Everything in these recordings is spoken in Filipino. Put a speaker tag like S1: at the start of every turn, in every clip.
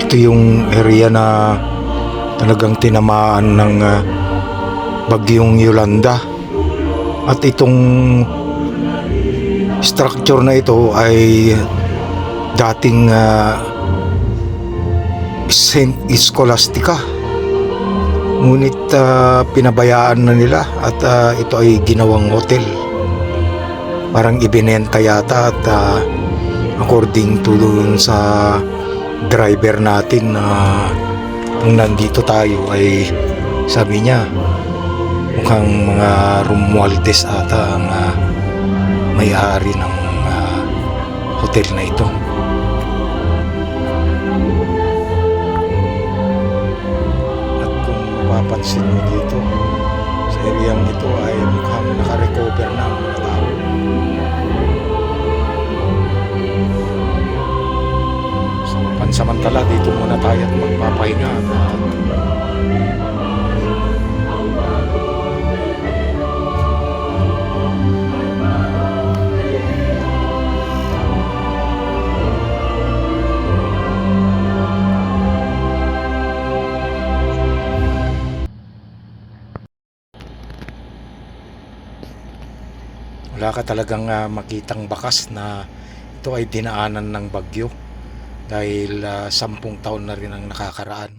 S1: Ito yung area na talagang tinamaan ng bagyong Yolanda. At itong structure na ito ay dating Saint Scholastica. Ngunit pinabayaan na nila at ito ay ginawang hotel. Parang ibinenta yata at according to dun sa driver natin na nung nandito tayo ay sabi niya mukhang mga Romualdez ata ang may-ari ng hotel na ito. At kung mapapansin mo dito sa areang ito ay mukhang nakarecover na ang mga tao. So pansamantala dito muna tayo at magpapahinga at wala ka talagang makitang bakas na ito ay dinaanan ng bagyo dahil 10 taon na rin ang nakakaraan.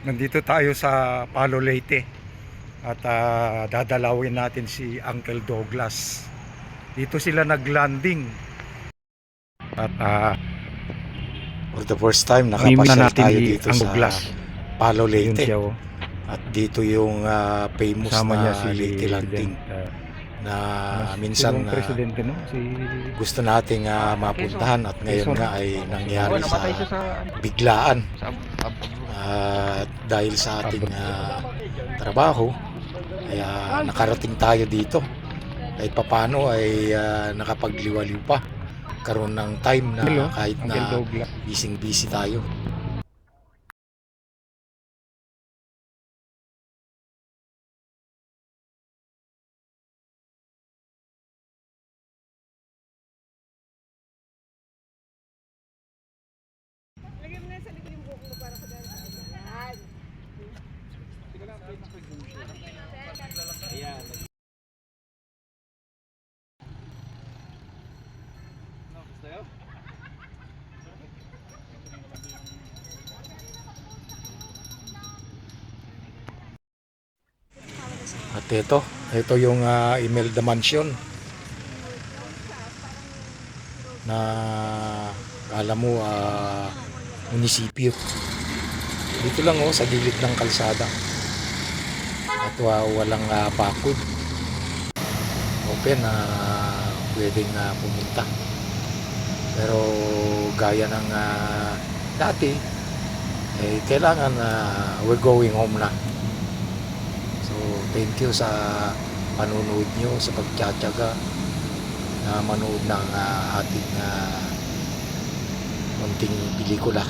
S1: Nandito tayo sa Palo Leyte at dadalawin natin si Uncle Douglas. Dito sila naglanding at for the first time nakapasyal tayo dito sa Palo Leyte. At dito yung famous na Leyte Landing. na minsan
S2: Sinong presidente no? Si
S1: gusto nating mapuntahan at ngayon
S2: Quezon.
S1: nga ay nangyari sa
S2: namatay siya sa
S1: biglaan
S2: sa
S1: dahil sa ating trabaho kaya nakarating tayo dito kahit papano ay nakapagliwaliw pa karoon ng time na kahit
S2: Uncle
S1: na
S2: Douglas.
S1: busy tayo.
S3: Lagyan mo na sa likod yung buhok mo para kagaya sa ayan.
S1: At ito yung Imelda Mansion na alam mo munisipyo. Dito lang sa gilid ng kalsada. At walang bakod. Open na pwedeng pumunta. Pero gaya ng dati, kailangan we're going home na. So, thank you sa panunood nyo, sa pagtsatsaga na manood ng ating munting pelikula.